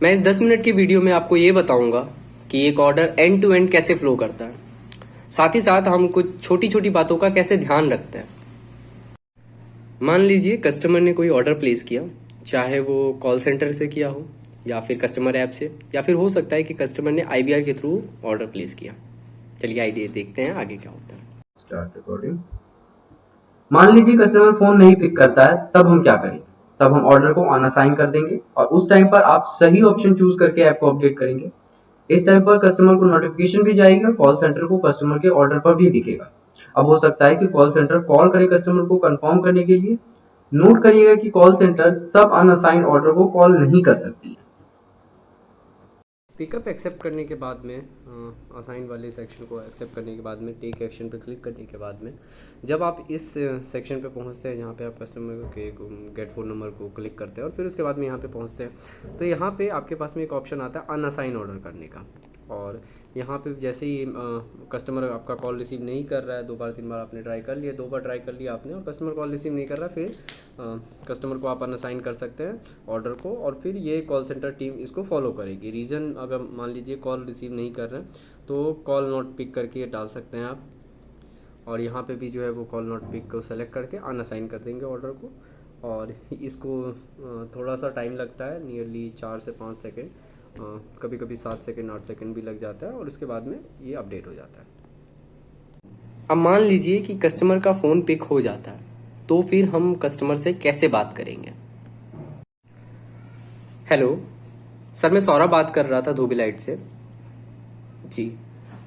मैं इस 10 मिनट की वीडियो में आपको ये बताऊंगा कि एक ऑर्डर एंड टू एंड कैसे फ्लो करता है। साथ ही साथ हम कुछ छोटी छोटी बातों का कैसे ध्यान रखते हैं। मान लीजिए कस्टमर ने कोई ऑर्डर प्लेस किया, चाहे वो कॉल सेंटर से किया हो या फिर कस्टमर ऐप से, या फिर हो सकता है कि कस्टमर ने आईवीआर के थ्रू ऑर्डर प्लेस किया। चलिए आइए देखते हैं आगे क्या होता है। Start recording. मान लीजिए कस्टमर फोन नहीं पिक करता है, तब हम क्या करेंगे? तब हम ऑर्डर को अनअसाइन कर देंगे और उस टाइम पर आप सही ऑप्शन चूज करके ऐप को अपडेट करेंगे। इस टाइम पर कस्टमर को नोटिफिकेशन भी जाएगी और कॉल सेंटर को कस्टमर के ऑर्डर पर भी दिखेगा। अब हो सकता है कि कॉल सेंटर कॉल करे कस्टमर को कंफर्म करने के लिए। नोट करिएगा कि कॉल सेंटर सब अनअसाइन ऑर्डर को कॉल नहीं कर सकती है। पिकअप एक्सेप्ट करने के बाद में असाइन वाले सेक्शन को एक्सेप्ट करने के बाद में टेक एक्शन पर क्लिक करने के बाद में जब आप इस सेक्शन पे पहुंचते हैं जहां पे आप कस्टमर के गेट फ़ोन नंबर को क्लिक करते हैं और फिर उसके बाद में यहां पे पहुंचते हैं, तो यहां पे आपके पास में एक ऑप्शन आता है अनअसाइन ऑर्डर करने का। और यहाँ पे जैसे ही कस्टमर आपका कॉल रिसीव नहीं कर रहा है, 2 बार 3 बार आपने ट्राई कर लिया, 2 बार ट्राई कर लिया आपने और कस्टमर कॉल रिसीव नहीं कर रहा, फिर कस्टमर को आप अनअसाइन कर सकते हैं ऑर्डर को और फिर ये कॉल सेंटर टीम इसको फॉलो करेगी। रीज़न अगर मान लीजिए कॉल रिसीव नहीं कर रहे हैं तो कॉल नॉट पिक करके डाल सकते हैं आप, और यहाँ पे भी जो है वो कॉल नॉट पिक को सेलेक्ट करके अनअसाइन कर देंगे ऑर्डर को। और इसको थोड़ा सा टाइम लगता है, नियरली 4 से 5 सेकेंड, कभी कभी 7 सेकेंड 8 सेकेंड भी लग जाता है और उसके बाद में ये अपडेट हो जाता है। अब मान लीजिए कि कस्टमर का फ़ोन पिक हो जाता है, तो फिर हम कस्टमर से कैसे बात करेंगे। हेलो सर, मैं सौरभ बात कर रहा था धोबी लाइट से जी।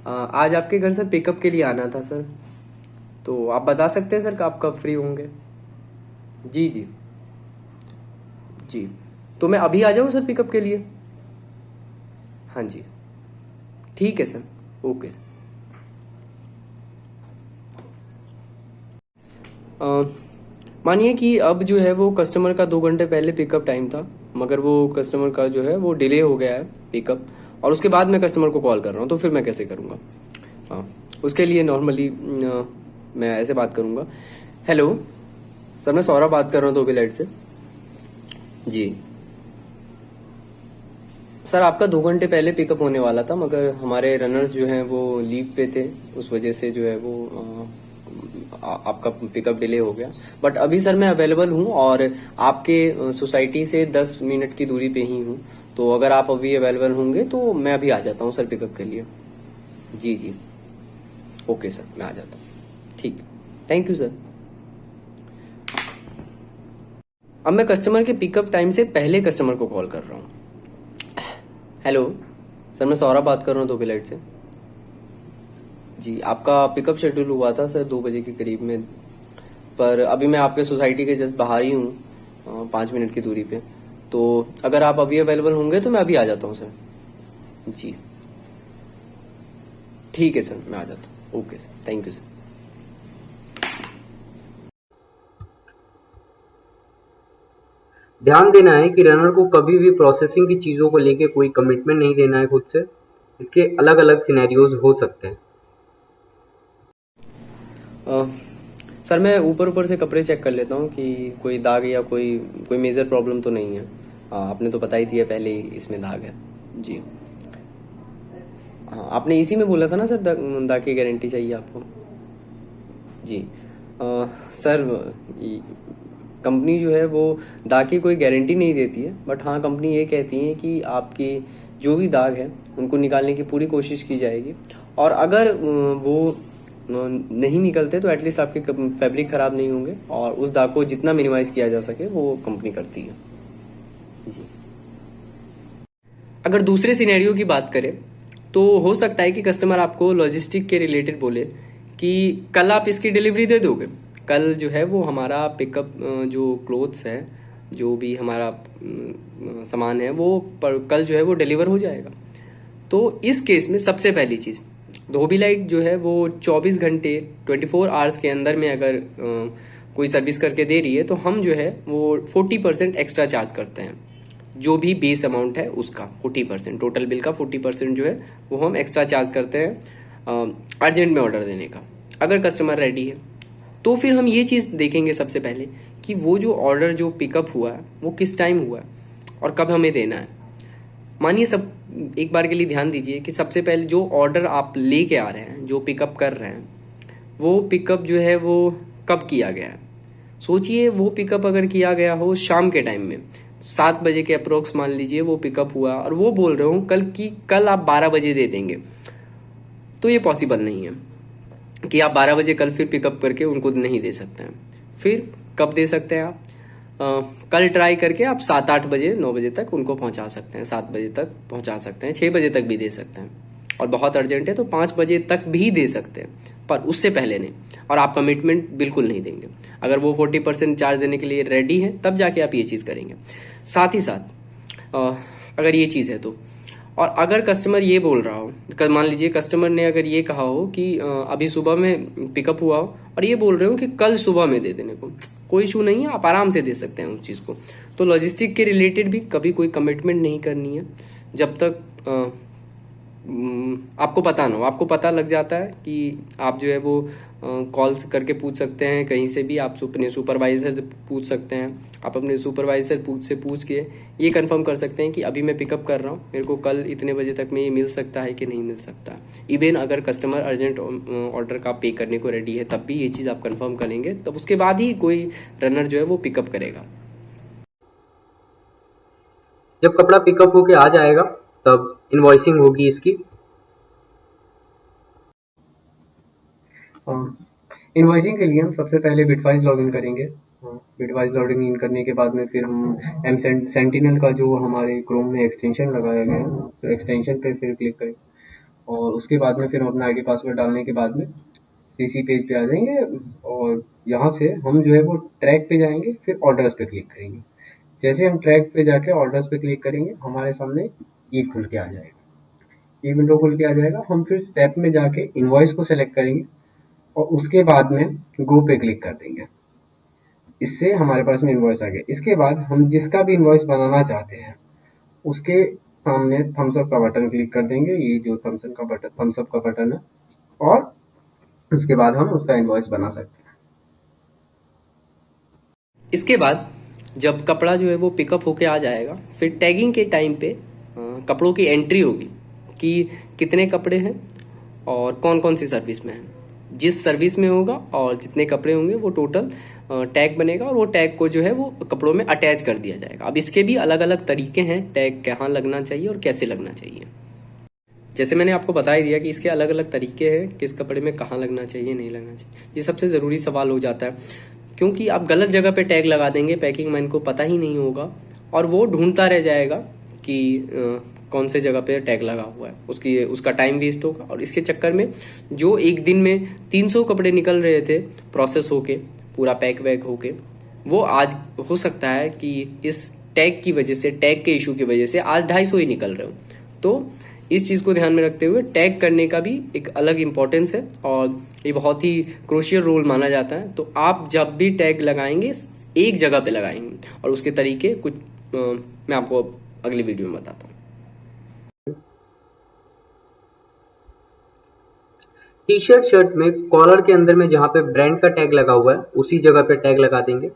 आज आपके घर से पिकअप के लिए आना था सर, तो आप बता सकते हैं सर कि आप कब फ्री होंगे। जी जी जी, तो मैं अभी आ जाऊँ सर पिकअप के लिए। हाँ जी ठीक है सर, ओके सर। मानिए कि अब जो है वो कस्टमर का 2 घंटे पहले पिकअप टाइम था, मगर वो कस्टमर का जो है वो डिले हो गया है पिकअप, और उसके बाद मैं कस्टमर को कॉल कर रहा हूँ, तो फिर मैं कैसे करूँगा। हाँ, उसके लिए नॉर्मली मैं ऐसे बात करूँगा। हेलो सर, मैं सौरभ बात कर रहा हूँ धोबी लाइट से जी। सर आपका 2 घंटे पहले पिकअप होने वाला था, मगर हमारे रनर्स जो हैं वो लीव पे थे, उस वजह से जो है वो आपका पिकअप डिले हो गया। बट अभी सर मैं अवेलेबल हूँ और आपके सोसाइटी से 10 मिनट की दूरी पे ही हूँ, तो अगर आप अभी अवेलेबल होंगे तो मैं अभी आ जाता हूँ सर पिकअप के लिए। जी जी ओके सर, मैं आ जाता हूँ। ठीक, थैंक यू सर। अब मैं कस्टमर के पिकअप टाइम से पहले कस्टमर को कॉल कर रहा हूँ। हेलो सर, मैं सौरभ बात कर रहा हूँ धोबी लाइट से जी। आपका पिकअप शेड्यूल हुआ था सर 2 बजे के करीब में, पर अभी मैं आपके सोसाइटी के जस्ट बाहर ही हूँ, 5 मिनट की दूरी पे। तो अगर आप अभी अवेलेबल होंगे तो मैं अभी आ जाता हूँ सर। जी ठीक है सर, मैं आ जाता हूँ। Okay sir, thank you sir. ध्यान देना है कि रनर को कभी भी प्रोसेसिंग की चीजों को लेके कोई कमिटमेंट नहीं देना है खुद से। इसके अलग अलग सिनेरियोज हो सकते हैं। सर मैं ऊपर ऊपर से कपड़े चेक कर लेता हूँ कि कोई दाग या कोई कोई मेजर प्रॉब्लम तो नहीं है। आपने तो बता ही दिया पहले ही इसमें दाग है जी। हाँ, आपने इसी में बोला था ना सर, दाग की गारंटी चाहिए आपको जी। सर कंपनी जो है वो दाग की कोई गारंटी नहीं देती है, बट हाँ कंपनी ये कहती है कि आपकी जो भी दाग है उनको निकालने की पूरी कोशिश की जाएगी, और अगर वो नहीं निकलते तो एटलीस्ट आपके फैब्रिक खराब नहीं होंगे, और उस दाग को जितना मिनिमाइज किया जा सके वो कंपनी करती है जी। अगर दूसरे सिनेरियो की बात करें तो हो सकता है कि कस्टमर आपको लॉजिस्टिक के रिलेटेड बोले कि कल आप इसकी डिलीवरी दे दोगे। कल जो है वो हमारा पिकअप जो क्लोथ्स है, जो भी हमारा सामान है वो कल जो है वो डिलीवर हो जाएगा। तो इस केस में सबसे पहली चीज़, धोबी लाइट जो है वो 24 घंटे 24 आवर्स के अंदर में अगर कोई सर्विस करके दे रही है तो हम जो है वो 40% एक्स्ट्रा चार्ज करते हैं। जो भी बेस अमाउंट है उसका 40%, टोटल बिल का 40% जो है वो हम एक्स्ट्रा चार्ज करते हैं अर्जेंट में ऑर्डर देने का। अगर कस्टमर रेडी है तो फिर हम ये चीज़ देखेंगे सबसे पहले कि वो जो ऑर्डर जो पिकअप हुआ है वो किस टाइम हुआ है और कब हमें देना है। मानिए सब एक बार के लिए ध्यान दीजिए कि सबसे पहले जो ऑर्डर आप लेके आ रहे हैं, जो पिकअप कर रहे हैं, वो पिकअप जो है वो कब किया गया है। सोचिए वो पिकअप अगर किया गया हो शाम के टाइम में 7 बजे के अप्रोक्स मान लीजिए वो पिकअप हुआ, और वो बोल रहे हो कल आप 12 बजे दे देंगे, तो ये पॉसिबल नहीं है कि आप 12 बजे कल फिर पिकअप करके उनको नहीं दे सकते हैं। फिर कब दे सकते हैं आप? कल ट्राई करके आप 7-8 बजे 9 बजे तक उनको पहुंचा सकते हैं, 7 बजे तक पहुंचा सकते हैं, 6 बजे तक भी दे सकते हैं, और बहुत अर्जेंट है तो 5 बजे तक भी दे सकते हैं, पर उससे पहले नहीं। और आप कमिटमेंट बिल्कुल नहीं देंगे। अगर वो 40% चार्ज देने के लिए रेडी है तब जाके आप ये चीज़ करेंगे। साथ ही साथ अगर ये चीज़ है तो, और अगर कस्टमर ये बोल रहा हो, मान लीजिए कस्टमर ने अगर ये कहा हो कि अभी सुबह में पिकअप हुआ हो और ये बोल रहे हो कि कल सुबह में दे देने को, कोई इशू नहीं है, आप आराम से दे सकते हैं उस चीज़ को। तो लॉजिस्टिक के रिलेटेड भी कभी कोई कमिटमेंट नहीं करनी है जब तक आपको पता ना हो। आपको पता लग जाता है कि आप जो है वो कॉल्स करके पूछ सकते हैं, कहीं से भी आप अपने सुपरवाइजर से पूछ सकते हैं। आप अपने सुपरवाइजर से पूछ के ये कंफर्म कर सकते हैं कि अभी मैं पिकअप कर रहा हूँ, मेरे को कल इतने बजे तक में ये मिल सकता है कि नहीं मिल सकता। इवन अगर कस्टमर अर्जेंट ऑर्डर का पे करने को रेडी है तब भी ये चीज़ आप कंफर्म करेंगे, तब उसके बाद ही कोई रनर जो है वो पिकअप करेगा। जब कपड़ा पिकअप होके आ जाएगा तब इनवॉइसिंग होगी इसकी। इनवॉइसिंग के लिए हम सबसे पहले बिटवाइज लॉगिन करेंगे। बिटवाइज लॉगिन इन करने के बाद में फिर हम सेंटिनल का जो हमारे क्रोम में एक्सटेंशन लगाया गया है तो एक्सटेंशन पे फिर क्लिक करेंगे, और उसके बाद में फिर हम अपना आईडी पासवर्ड डालने के बाद में सीसी पेज पे आ जाएंगे, और यहाँ से हम जो है वो ट्रैक पे जाएंगे, फिर ऑर्डर्स पे क्लिक करेंगे। जैसे हम ट्रैक पे जाके ऑर्डर्स पे क्लिक करेंगे हमारे सामने ये खुल के आ जाएगा, ये विंडो खुल के आ जाएगा। हम फिर स्टेप में जाके इनवॉइस को सेलेक्ट करेंगे और उसके बाद में गो पे क्लिक कर देंगे। इससे हमारे पास में इनवॉइस आ गया। इसके बाद हम जिसका भी इनवॉइस बनाना चाहते हैं उसके सामने थम्स अप का बटन क्लिक कर देंगे, ये जो थम्स अप का बटन है, और उसके बाद हम उसका इनवॉइस बना सकते हैं। इसके बाद जब कपड़ा जो है वो पिकअप होके आ जाएगा, फिर टैगिंग के टाइम पे कपड़ों की एंट्री होगी कि कितने कपड़े हैं और कौन कौन सी सर्विस में हैं। जिस सर्विस में होगा और जितने कपड़े होंगे वो टोटल टैग बनेगा, और वो टैग को जो है वो कपड़ों में अटैच कर दिया जाएगा। अब इसके भी अलग अलग तरीके हैं, टैग कहाँ लगना चाहिए और कैसे लगना चाहिए। जैसे मैंने आपको बता ही दिया कि इसके अलग अलग तरीके हैं, किस कपड़े में कहाँ लगना चाहिए, नहीं लगना चाहिए। ये सबसे ज़रूरी सवाल हो जाता है, क्योंकि आप गलत जगह पे टैग लगा देंगे, पैकिंग मैन को पता ही नहीं होगा और वो ढूंढता रह जाएगा कि कौन से जगह पे टैग लगा हुआ है। उसका टाइम वेस्ट होगा, और इसके चक्कर में जो एक दिन में 300 कपड़े निकल रहे थे प्रोसेस होके, पूरा पैक वैक होके, वो आज हो सकता है कि इस टैग की वजह से, टैग के इशू की वजह से आज 250 ही निकल रहे हो। तो इस चीज़ को ध्यान में रखते हुए टैग करने का भी एक अलग इंपॉर्टेंस है, और ये बहुत ही क्रूशियल रोल माना जाता है। तो आप जब भी टैग लगाएंगे एक जगह पे लगाएंगे, और उसके तरीके कुछ मैं आपको अगली वीडियो में बताता हूँ। टी शर्ट शर्ट में कॉलर के अंदर में जहाँ पे ब्रांड का टैग लगा हुआ है उसी जगह पे टैग लगा देंगे।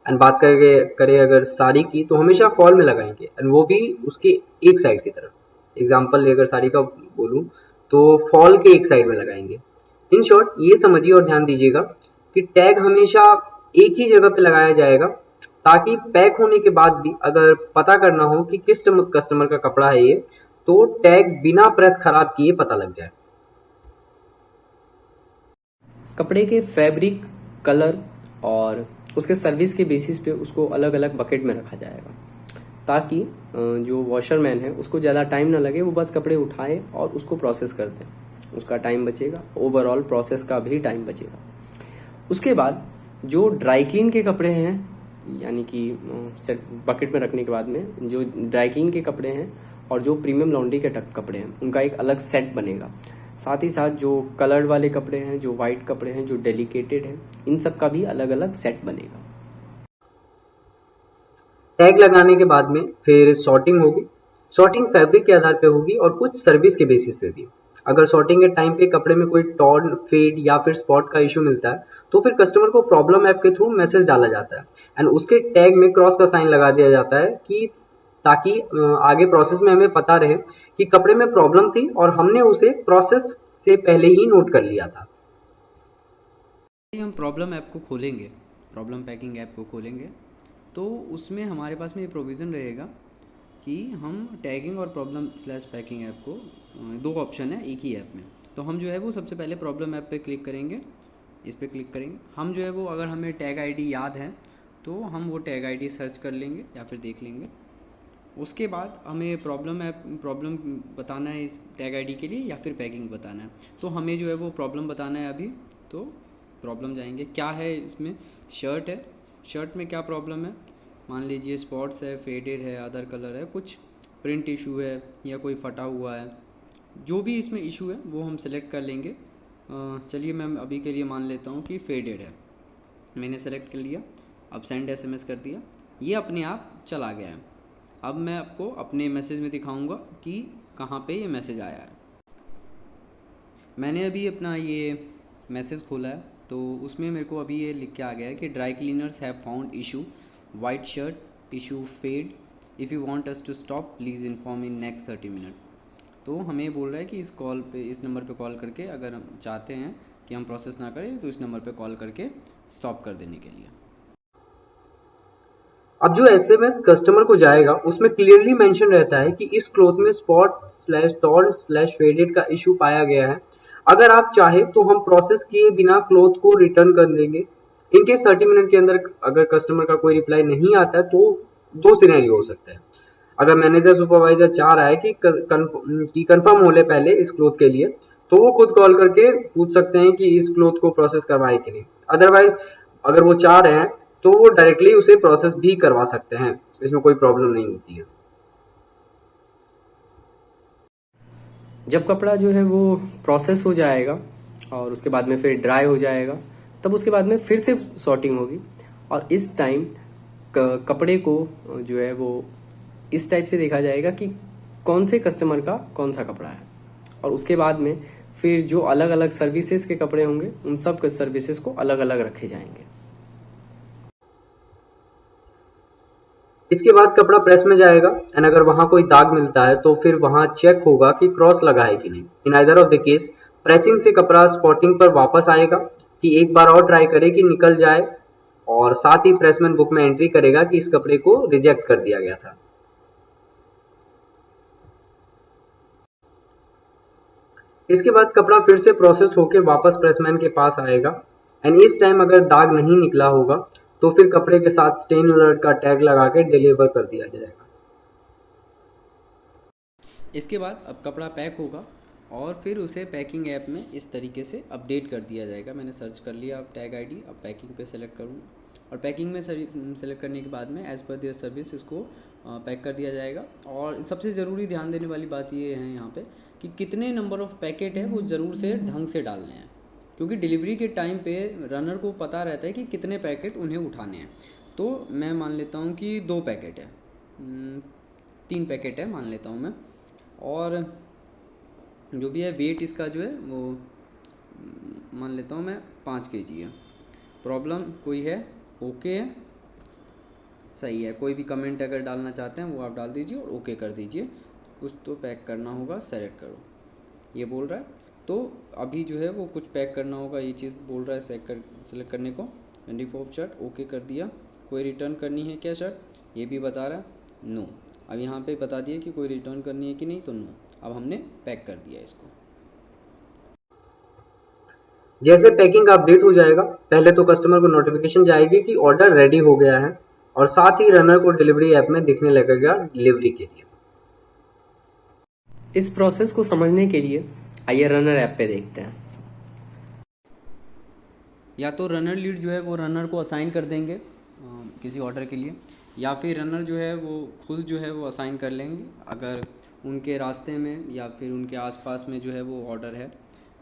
एंड बात करें अगर साड़ी की, तो हमेशा फॉल में लगाएंगे, एंड वो भी उसके एक साइड की तरफ। एग्जाम्पल अगर साड़ी का बोलूं तो फॉल के एक साइड में लगाएंगे। इन शॉर्ट ये समझिए और ध्यान दीजिएगा कि टैग हमेशा एक ही जगह पे लगाया जाएगा, ताकि पैक होने के बाद भी अगर पता करना हो कि किस कस्टमर का कपड़ा है ये, तो टैग बिना प्रेस खराब किए पता लग जाए। कपड़े के फैब्रिक, कलर और उसके सर्विस के बेसिस पे उसको अलग अलग बकेट में रखा जाएगा, ताकि जो वॉशरमैन है उसको ज़्यादा टाइम ना लगे, वो बस कपड़े उठाए और उसको प्रोसेस कर दे, उसका टाइम बचेगा, ओवरऑल प्रोसेस का भी टाइम बचेगा। उसके बाद जो ड्राई क्लीन के कपड़े हैं, यानी कि सेट बकेट में रखने के बाद में जो ड्राई क्लीन के कपड़े हैं और जो प्रीमियम लॉन्ड्री के कपड़े हैं, उनका एक अलग सेट बनेगा। साथ ही साथ जो कलर्ड वाले कपड़े हैं, जो वाइट कपड़े हैं, जो डेलिकेटेड हैं, इन सब का भी अलग अलग सेट बनेगा। टैग लगाने के बाद में फिर सॉर्टिंग होगी। सॉर्टिंग फैब्रिक के आधार पे होगी और कुछ सर्विस के बेसिस पे भी। अगर सॉर्टिंग के टाइम पे कपड़े में कोई टॉर्न, फेड या फिर स्पॉट का इशू मिलता है तो फिर कस्टमर को प्रॉब्लम ऐप के थ्रू मैसेज डाला जाता है, एंड उसके टैग में क्रॉस का साइन लगा दिया जाता है कि ताकि आगे प्रोसेस में हमें पता रहे कि कपड़े में प्रॉब्लम थी और हमने उसे प्रोसेस से पहले ही नोट कर लिया था। हम प्रॉब्लम ऐप को खोलेंगे, प्रॉब्लम पैकिंग ऐप को खोलेंगे, तो उसमें हमारे पास में ये प्रोविज़न रहेगा कि हम टैगिंग और प्रॉब्लम स्लैश पैकिंग ऐप को, दो ऑप्शन है एक ही ऐप में, तो हम जो है वो सबसे पहले प्रॉब्लम ऐप पे क्लिक करेंगे, इस पर क्लिक करेंगे। हम जो है वो अगर हमें टैग आईडी याद है तो हम वो टैग आईडी सर्च कर लेंगे या फिर देख लेंगे। उसके बाद हमें प्रॉब्लम बताना है इस टैग आईडी के लिए या फिर पैकिंग बताना है, तो हमें जो है वो प्रॉब्लम बताना है अभी। तो प्रॉब्लम जाएंगे, क्या है इसमें, शर्ट है, शर्ट में क्या प्रॉब्लम है, मान लीजिए स्पॉट्स है, फेडेड है, अदर कलर है, कुछ प्रिंट इशू है या कोई फटा हुआ है, जो भी इसमें इशू है वो हम सेलेक्ट कर लेंगे। चलिए मैं अभी के लिए मान लेता हूँ कि फेडेड है, मैंने सेलेक्ट कर लिया, अब सेंड एसएमएस कर दिया, ये अपने आप चला गया है। अब मैं आपको अपने मैसेज में दिखाऊंगा कि कहाँ पे ये मैसेज आया है। मैंने अभी अपना ये मैसेज खोला है, तो उसमें मेरे को अभी ये लिख के आ गया है कि dry cleaners have found issue white shirt issue fade, if you want us to stop please inform in next 30 minute. तो हमें बोल रहा है कि इस कॉल पे, इस नंबर पे कॉल करके अगर हम चाहते हैं कि हम प्रोसेस ना करें तो इस नंबर पे कॉल करके स्टॉप कर देने के लिए। अब जो एसएमएस कस्टमर को जाएगा उसमें क्लियरली मेंशन रहता है कि इस क्लॉथ में spot slash torn slash faded का इशू पाया गया है। अगर आप चाहे तो हम प्रोसेस किए बिना क्लॉथ को रिटर्न कर देंगे। इन केस 30 मिनट के अंदर अगर कस्टमर का कोई रिप्लाई नहीं आता है तो दो सिनेरियो हो सकते हैं। अगर मैनेजर सुपरवाइजर चाह रहा है कि कंफर्म हो ले पहले इस क्लॉथ के लिए, तो वो खुद कॉल करके पूछ सकते हैं कि इस क्लॉथ को प्रोसेस करवाएं कि नहीं। अदरवाइज अगर वो चाह रहे हैं तो वो डायरेक्टली उसे प्रोसेस भी करवा सकते हैं, इसमें कोई प्रॉब्लम नहीं होती है। जब कपड़ा जो है वो प्रोसेस हो जाएगा और उसके बाद में फिर ड्राई हो जाएगा, तब उसके बाद में फिर से सॉर्टिंग होगी, और इस टाइम कपड़े को जो है वो इस टाइप से देखा जाएगा कि कौन से कस्टमर का कौन सा कपड़ा है, और उसके बाद में फिर जो अलग अलग सर्विसेज के कपड़े होंगे उन सब सर्विसेज को अलग अलग रखे जाएंगे। इसके बाद कपड़ा प्रेस में जाएगा एंड अगर वहां कोई दाग मिलता है तो फिर वहां चेक होगा कि क्रॉस लगा है कि नहीं। In either of the case pressing से कपड़ा स्पॉटिंग पर वापस आएगा कि एक बार और ट्राई करे कि निकल जाए, और साथ ही प्रेसमैन बुक में एंट्री करेगा कि इस कपड़े को रिजेक्ट कर दिया गया था। इसके बाद कपड़ा फिर से प्रोसेस होकर वापस प्रेसमैन के पास आएगा एंड इस टाइम अगर दाग नहीं निकला होगा तो फिर कपड़े के साथ स्टेन अलर्ट का टैग लगा के डिलीवर कर दिया जाएगा। इसके बाद अब कपड़ा पैक होगा और फिर उसे पैकिंग ऐप में इस तरीके से अपडेट कर दिया जाएगा। मैंने सर्च कर लिया अब टैग आईडी, अब पैकिंग पे सेलेक्ट करूँगा और पैकिंग में सेलेक्ट करने के बाद में एज़ पर देयर सर्विस इसको पैक कर दिया जाएगा। और सबसे ज़रूरी ध्यान देने वाली बात ये है यहाँ पे कि कितने नंबर ऑफ़ पैकेट है वो ज़रूर से ढंग से डालने हैं, क्योंकि डिलीवरी के टाइम पे रनर को पता रहता है कि कितने पैकेट उन्हें उठाने हैं। तो मैं मान लेता हूँ कि 2 पैकेट है, 3 पैकेट है मान लेता हूँ मैं, और जो भी है वेट इसका जो है वो मान लेता हूँ मैं 5 kg है। प्रॉब्लम कोई है, ओके है, सही है। कोई भी कमेंट अगर डालना चाहते हैं वो आप डाल दीजिए और ओके कर दीजिए। कुछ तो पैक करना होगा, सेलेक्ट करो, ये बोल रहा है। तो अभी जो है वो कुछ पैक करना होगा, ये चीज़ बोल रहा है सेलेक्ट करने को। 24 शर्ट ओके कर दिया। कोई रिटर्न करनी है क्या शर्ट, ये भी बता रहा है, नो। अब यहाँ पे बता दिया कि कोई रिटर्न करनी है कि नहीं, तो नो। अब हमने पैक कर दिया इसको। जैसे पैकिंग का अपडेट हो जाएगा पहले तो कस्टमर को नोटिफिकेशन जाएगी कि ऑर्डर रेडी हो गया है, और साथ ही रनर को डिलीवरी ऐप में दिखने लगेगा डिलीवरी के लिए। इस प्रोसेस को समझने के लिए आइए रनर ऐप पे देखते हैं। या तो रनर लीड जो है वो रनर को असाइन कर देंगे किसी ऑर्डर के लिए, या फिर रनर जो है वो खुद जो है वो असाइन कर लेंगे। अगर उनके रास्ते में या फिर उनके आसपास में जो है वो ऑर्डर है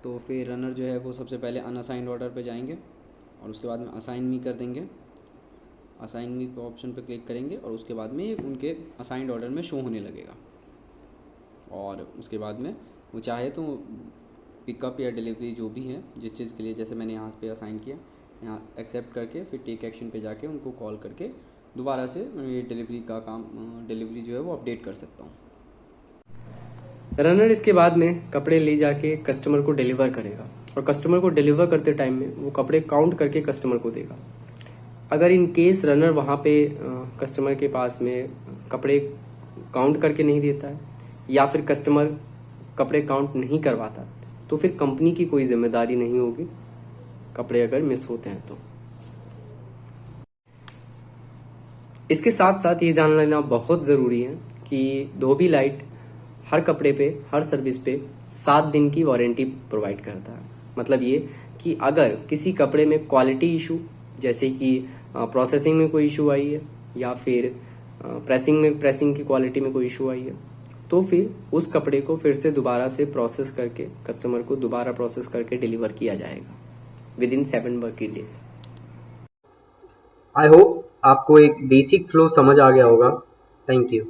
तो फिर रनर जो है वो सबसे पहले अनअसाइंड ऑर्डर पे जाएंगे और उसके बाद में असाइन मी कर देंगे। असाइन मी पे ऑप्शन पे क्लिक करेंगे और उसके बाद में उनके असाइंड ऑर्डर में शो होने लगेगा। और उसके बाद में वो चाहे तो पिकअप या डिलीवरी जो भी है जिस चीज़ के लिए, जैसे मैंने यहाँ पे असाइन किया, यहाँ एक्सेप्ट करके फिर टेक एक्शन पे जाके उनको कॉल करके दोबारा से ये डिलीवरी का काम डिलीवरी जो है वो अपडेट कर सकता हूँ। रनर इसके बाद में कपड़े ले जाके कस्टमर को डिलीवर करेगा और कस्टमर को डिलीवर करते टाइम में वो कपड़े काउंट करके कस्टमर को देगा। अगर इन केस रनर वहाँ पे कस्टमर के पास में कपड़े काउंट करके नहीं देता है या फिर कस्टमर कपड़े काउंट नहीं करवाता तो फिर कंपनी की कोई जिम्मेदारी नहीं होगी कपड़े अगर मिस होते हैं तो। इसके साथ साथ ये जान लेना बहुत ज़रूरी है कि धोबी लाइट हर कपड़े पे हर सर्विस पे 7 दिन की वारंटी प्रोवाइड करता है। मतलब ये कि अगर किसी कपड़े में क्वालिटी इशू जैसे कि प्रोसेसिंग में कोई इशू आई है या फिर प्रेसिंग की क्वालिटी में कोई इशू आई है तो फिर उस कपड़े को फिर से दोबारा से प्रोसेस करके कस्टमर को दोबारा प्रोसेस करके डिलीवर किया जाएगा with in 7 working days. I hope आपको एक बेसिक फ्लो समझ आ गया होगा। Thank you.